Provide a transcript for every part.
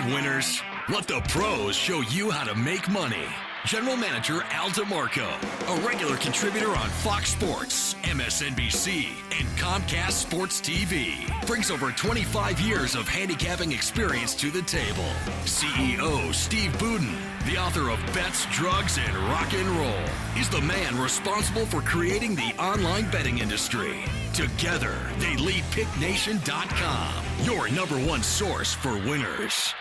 winners? Let the pros show you how to make money. General Manager Al DeMarco, a regular contributor on Fox Sports, MSNBC, and Comcast Sports TV, brings over 25 years of handicapping experience to the table. CEO Steve Budin, the author of Bets, Drugs, and Rock and Roll, is the man responsible for creating the online betting industry. Together, they lead PickNation.com, your number one source for winners.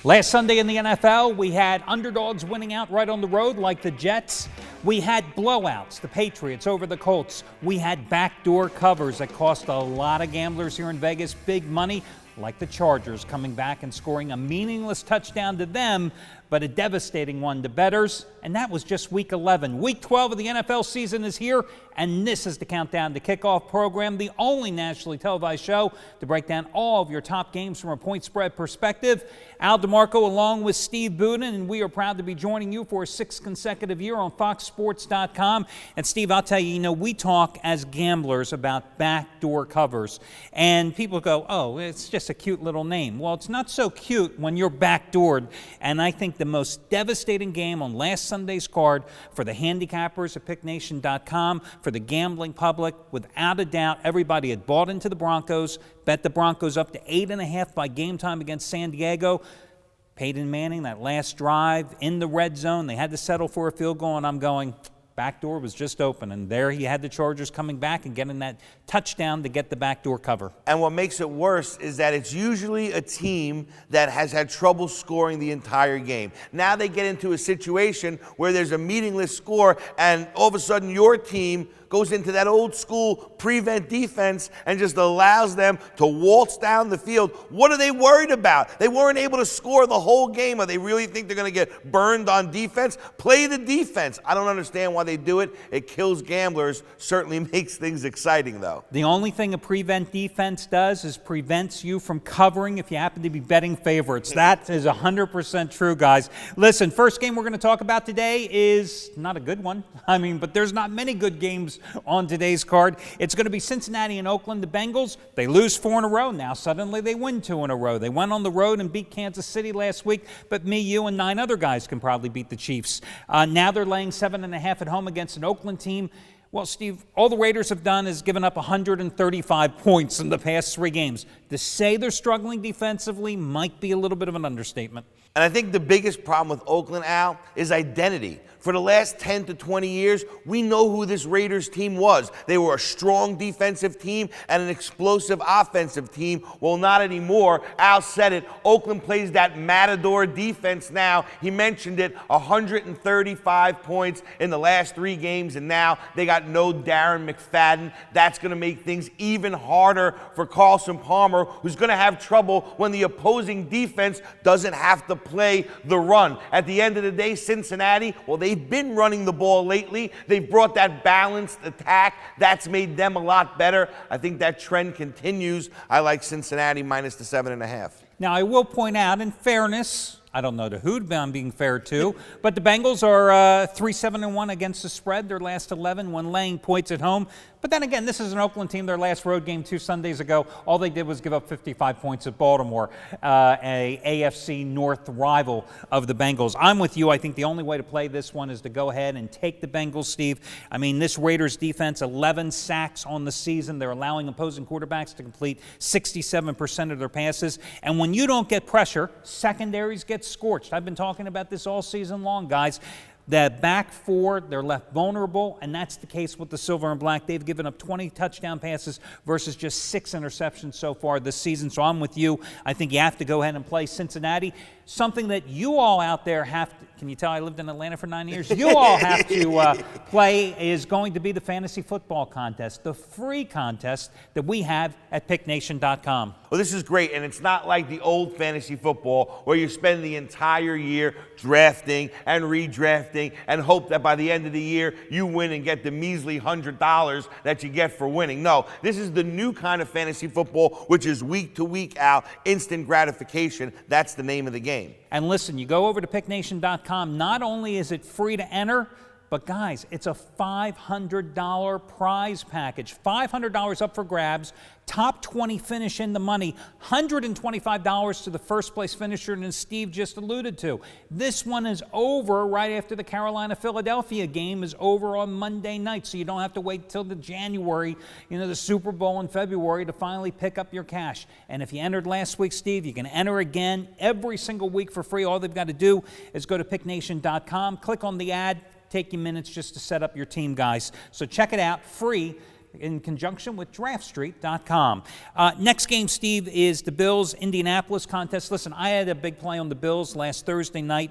Last Sunday in the NFL, we had underdogs winning outright on the road like the Jets. We had blowouts, the Patriots over the Colts. We had backdoor covers that cost a lot of gamblers here in Vegas big money, like the Chargers coming back and scoring a meaningless touchdown to them, but a devastating one to bettors. And that was just Week 11. Week 12 of the NFL season is here, and this is the Countdown to Kickoff program, the only nationally televised show to break down all of your top games from a point spread perspective. Al DeMarco along with Steve Budin, and we are proud to be joining you for a sixth consecutive year on FoxSports.com. And Steve, I'll tell you, we talk as gamblers about backdoor covers, and people go, oh, it's just a cute little name. Well, it's not so cute when you're backdoored, and I think the most devastating game on last Sunday's card for the handicappers at PickNation.com, for the gambling public, without a doubt, everybody had bought into the Broncos, bet the Broncos up to 8.5 by game time against San Diego. Peyton Manning, that last drive in the red zone, they had to settle for a field goal, and I'm going, backdoor was just open, and there he had the Chargers coming back and getting that touchdown to get the backdoor cover. And what makes it worse is that it's usually a team that has had trouble scoring the entire game. Now they get into a situation where there's a meaningless score, and all of a sudden your team goes into that old school prevent defense and just allows them to waltz down the field. What are they worried about? They weren't able to score the whole game. Or they really think they're going to get burned on defense? Play the defense. I don't understand why they do it. It kills gamblers. Certainly makes things exciting, though. The only thing a prevent defense does is prevents you from covering if you happen to be betting favorites. That is 100% true, guys. Listen, first game we're going to talk about today is not a good one. But there's not many good games on today's card. It's going to be Cincinnati and Oakland. The Bengals, they lose 4 in a row. Now suddenly they win 2 in a row. They went on the road and beat Kansas City last week, but me, you, and 9 other guys can probably beat the Chiefs. Now they're laying 7.5 at home against an Oakland team. Well, Steve, all the Raiders have done is given up 135 points in the past 3 games. To say they're struggling defensively might be a little bit of an understatement. And I think the biggest problem with Oakland, Al, is identity. For the last 10 to 20 years, we know who this Raiders team was. They were a strong defensive team and an explosive offensive team. Well, not anymore. Al said it. Oakland plays that matador defense now. He mentioned it, 135 points in the last 3 games, and now they got no Darren McFadden. That's going to make things even harder for Carson Palmer, who's going to have trouble when the opposing defense doesn't have to play the run. At the end of the day, Cincinnati, well, they've been running the ball lately. They've brought that balanced attack. That's made them a lot better. I think that trend continues. I like Cincinnati minus the 7.5. Now, I will point out, in fairness, I don't know to who I'm being fair to, but the Bengals are 3-7-1 against the spread. Their last 11 when laying points at home. But then again, this is an Oakland team. Their last road game 2 Sundays ago, all they did was give up 55 points at Baltimore, a AFC North rival of the Bengals. I'm with you. I think the only way to play this one is to go ahead and take the Bengals, Steve. This Raiders defense, 11 sacks on the season. They're allowing opposing quarterbacks to complete 67% of their passes. And when you don't get pressure, secondaries get scorched. I've been talking about this all season long, guys. The back 4, they're left vulnerable, and that's the case with the Silver and Black. They've given up 20 touchdown passes versus just 6 interceptions so far this season. So I'm with you. I think you have to go ahead and play Cincinnati. Something that you all out there have to, can you tell I lived in Atlanta for 9 years? You all have to play is going to be the fantasy football contest, the free contest that we have at PickNation.com. Well, this is great, and it's not like the old fantasy football where you spend the entire year drafting and redrafting and hope that by the end of the year you win and get the measly $100 that you get for winning. No, this is the new kind of fantasy football, which is week to week out, instant gratification. That's the name of the game. And listen, you go over to PickNation.com, not only is it free to enter, But guys, it's a $500 prize package. $500 up for grabs. Top 20 finish in the money. $125 to the first place finisher, and as Steve just alluded to, this one is over right after the Carolina-Philadelphia game is over on Monday night, so you don't have to wait till the January, the Super Bowl in February to finally pick up your cash. And if you entered last week, Steve, you can enter again every single week for free. All they've got to do is go to picknation.com, click on the ad, take you minutes just to set up your team, guys. So check it out, free, in conjunction with draftstreet.com. Next game, Steve, is the Bills-Indianapolis contest. Listen, I had a big play on the Bills last Thursday night.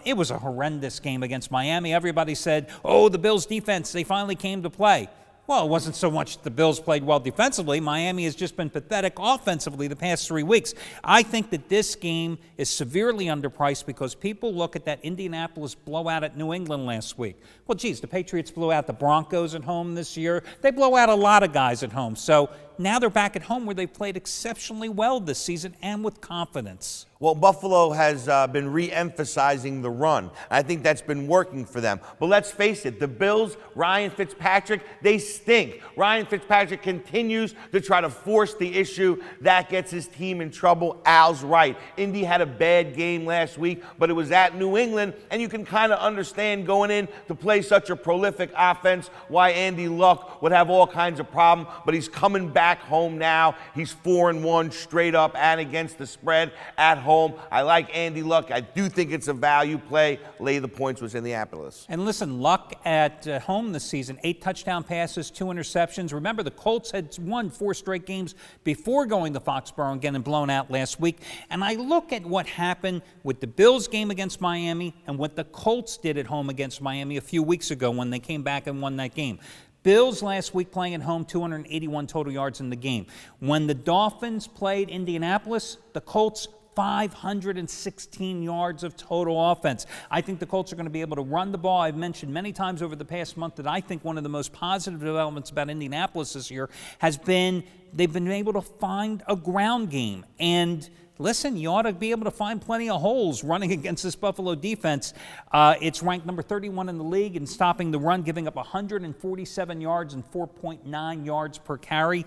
It was a horrendous game against Miami. Everybody said, oh, the Bills' defense, they finally came to play. Well, it wasn't so much the Bills played well defensively. Miami has just been pathetic offensively the past 3 weeks. I think that this game is severely underpriced because people look at that Indianapolis blowout at New England last week. Well, geez, the Patriots blew out the Broncos at home this year. They blow out a lot of guys at home. So now they're back at home where they played exceptionally well this season and with confidence. Well, Buffalo has been re-emphasizing the run. I think that's been working for them. But let's face it, the Bills, Ryan Fitzpatrick, they stink. Ryan Fitzpatrick continues to try to force the issue. That gets his team in trouble. Al's right. Indy had a bad game last week, but it was at New England, and you can kind of understand going in to play such a prolific offense why Andy Luck would have all kinds of problems, but he's coming back home now. He's 4-1 straight up and against the spread at home. I like Andy Luck. I do think it's a value play. Lay the points with Indianapolis. And listen, Luck at home this season, 8 touchdown passes, 2 interceptions. Remember, the Colts had won 4 straight games before going to Foxborough and getting blown out last week. And I look at what happened with the Bills game against Miami and what the Colts did at home against Miami a few weeks ago when they came back and won that game. Bills last week playing at home, 281 total yards in the game. When the Dolphins played Indianapolis, the Colts 516 yards of total offense. I think the Colts are going to be able to run the ball. I've mentioned many times over the past month that I think one of the most positive developments about Indianapolis this year has been they've been able to find a ground game. And listen, you ought to be able to find plenty of holes running against this Buffalo defense. It's ranked number 31 in the league in stopping the run, giving up 147 yards and 4.9 yards per carry.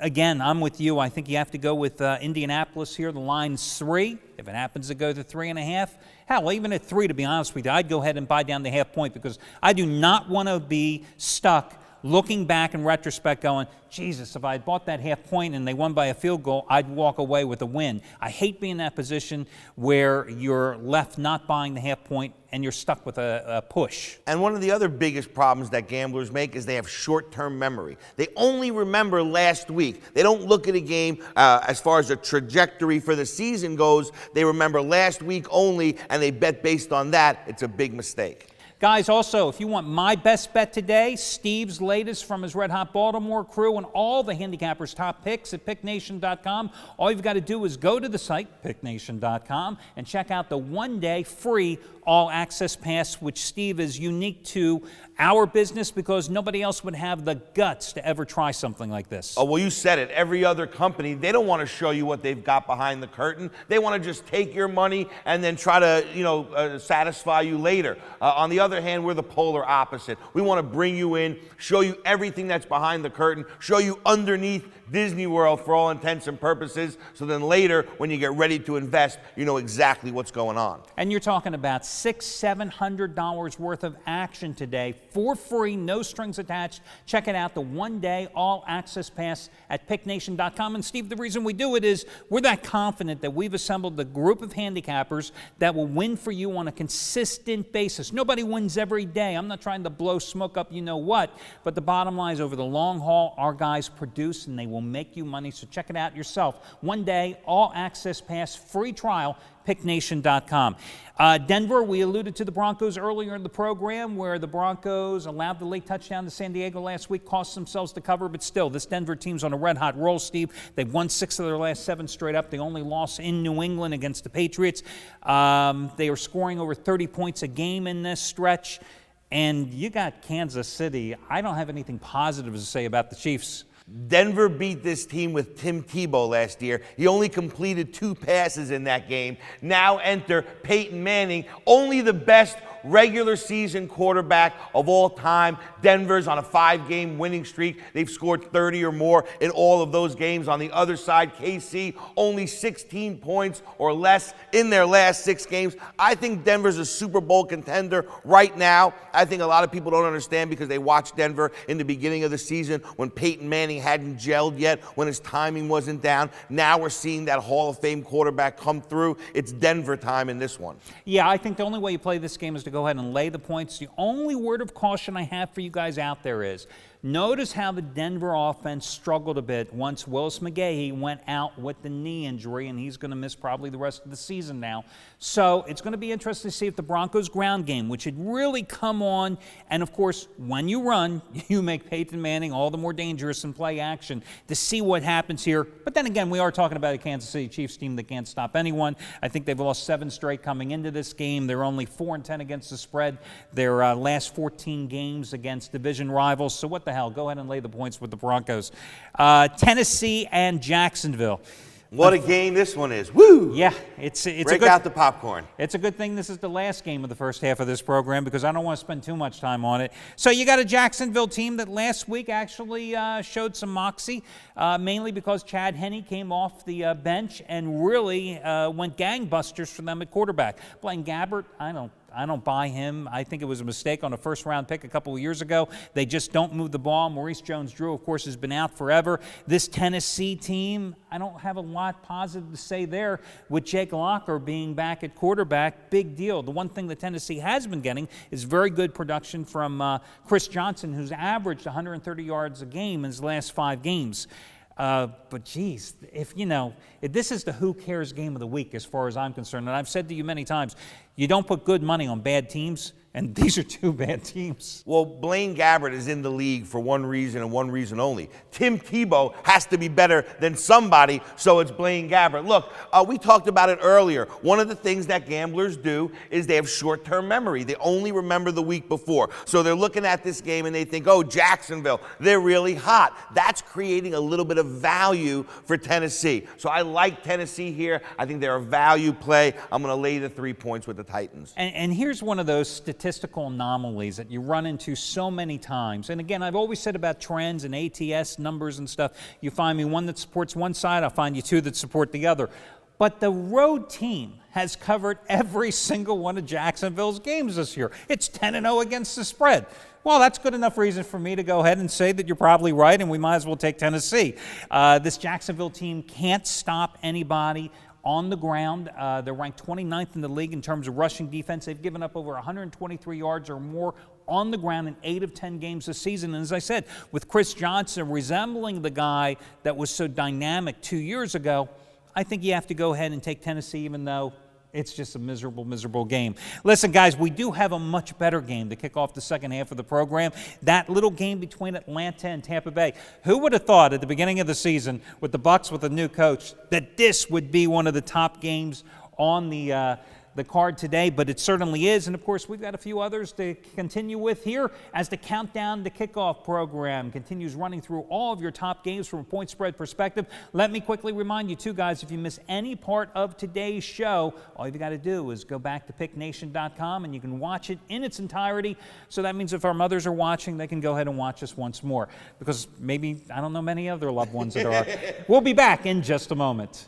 Again, I'm with you. I think you have to go with Indianapolis here. The line's 3. If it happens to go to 3.5, hell, even at 3, to be honest with you, I'd go ahead and buy down the half point because I do not want to be stuck looking back in retrospect going, Jesus, if I had bought that half point and they won by a field goal, I'd walk away with a win. I hate being in that position where you're left not buying the half point and you're stuck with a push. And one of the other biggest problems that gamblers make is they have short-term memory. They only remember last week. They don't look at a game as far as the trajectory for the season goes. They remember last week only, and they bet based on that. It's a big mistake. Guys, also, if you want my best bet today, Steve's latest from his Red Hot Baltimore crew and all the handicappers' top picks at picknation.com, all you've got to do is go to the site, picknation.com, and check out the one-day free all-access pass, which, Steve, is unique to our business because nobody else would have the guts to ever try something like this. Oh, well, you said it. Every other company, they don't want to show you what they've got behind the curtain. They want to just take your money and then try to, satisfy you later. On the other hand, we're the polar opposite. We want to bring you in, show you everything that's behind the curtain, show you underneath Disney World for all intents and purposes, so then later, when you get ready to invest, you know exactly what's going on. And you're talking about $600-700 worth of action today for free, no strings attached. Check it out, the one-day all-access pass at picknation.com. And Steve, the reason we do it is we're that confident that we've assembled the group of handicappers that will win for you on a consistent basis. Nobody wins every day. I'm not trying to blow smoke up you know what, but the bottom line is over the long haul, our guys produce and they will make you money, so check it out yourself. One day, all-access pass, free trial, picknation.com. Denver, we alluded to the Broncos earlier in the program where the Broncos allowed the late touchdown to San Diego last week, cost themselves the cover, but still, this Denver team's on a red-hot roll, Steve. They've won 6 of their last 7 straight up. The only loss in New England against the Patriots. They are scoring over 30 points a game in this stretch, and you got Kansas City. I don't have anything positive to say about the Chiefs. Denver beat this team with Tim Tebow last year. He only completed 2 passes in that game. Now enter Peyton Manning. Only the best regular season quarterback of all time. Denver's on a 5-game winning streak. They've scored 30 or more in all of those games. On the other side, KC, only 16 points or less in their last 6 games. I think Denver's a Super Bowl contender right now. I think a lot of people don't understand because they watched Denver in the beginning of the season when Peyton Manning hadn't gelled yet, when his timing wasn't down. Now we're seeing that Hall of Fame quarterback come through. It's Denver time in this one. Yeah, I think the only way you play this game is to go ahead and lay the points. The only word of caution I have for you guys out there is notice how the Denver offense struggled a bit once Willis McGahee went out with the knee injury, and he's going to miss probably the rest of the season now. So it's going to be interesting to see if the Broncos' ground game, which had really come on, and of course, when you run, you make Peyton Manning all the more dangerous in play action, to see what happens here. But then again, we are talking about a Kansas City Chiefs team that can't stop anyone. I think they've lost 7 straight coming into this game. They're only 4-10 against the spread. Their last 14 games against division rivals. So what the hell? Go ahead and lay the points with the Broncos. Tennessee and Jacksonville. What a game this one is. Woo! Yeah, it's Break out the popcorn. It's a good thing this is the last game of the first half of this program because I don't want to spend too much time on it. So you got a Jacksonville team that last week actually showed some moxie, mainly because Chad Henne came off the bench and really went gangbusters for them at quarterback. Blaine Gabbert, I don't buy him. I think it was a mistake on a first-round pick a couple of years ago. They just don't move the ball. Maurice Jones-Drew, of course, has been out forever. This Tennessee team, I don't have a lot positive to say there. With Jake Locker being back at quarterback, big deal. The one thing that Tennessee has been getting is very good production from Chris Johnson, who's averaged 130 yards a game in his last 5 games. But geez, if this is the who cares game of the week as far as I'm concerned, and I've said to you many times, you don't put good money on bad teams, and these are 2 bad teams. Well, Blaine Gabbert is in the league for one reason and one reason only. Tim Tebow has to be better than somebody, so it's Blaine Gabbert. Look, we talked about it earlier. One of the things that gamblers do is they have short-term memory. They only remember the week before. So they're looking at this game and they think, oh, Jacksonville, they're really hot. That's creating a little bit of value for Tennessee. So I like Tennessee here. I think they're a value play. I'm going to lay the 3 points with the Titans. And here's one of those statistical anomalies that you run into so many times. And again, I've always said about trends and ATS numbers and stuff, you find me one that supports one side, I'll find you 2 that support the other. But the road team has covered every single one of Jacksonville's games this year. It's 10-0 against the spread. Well, that's good enough reason for me to go ahead and say that you're probably right, and we might as well take Tennessee. This Jacksonville team can't stop anybody on the ground. They're ranked 29th in the league in terms of rushing defense. They've given up over 123 yards or more on the ground in 8 of 10 games this season. And as I said, with Chris Johnson resembling the guy that was so dynamic 2 years ago, I think you have to go ahead and take Tennessee, even though it's just a miserable, miserable game. Listen, guys, we do have a much better game to kick off the second half of the program. That little game between Atlanta and Tampa Bay. Who would have thought at the beginning of the season with the Bucs with a new coach that this would be one of the top games on the card today, but it certainly is. And of course, we've got a few others to continue with here as the countdown to kickoff program continues running through all of your top games from a point spread perspective. Let me quickly remind you too, guys, if you miss any part of today's show, all you've got to do is go back to picknation.com and you can watch it in its entirety. So that means if our mothers are watching, they can go ahead and watch us once more, because maybe, I don't know, many other loved ones that are. We'll be back in just a moment.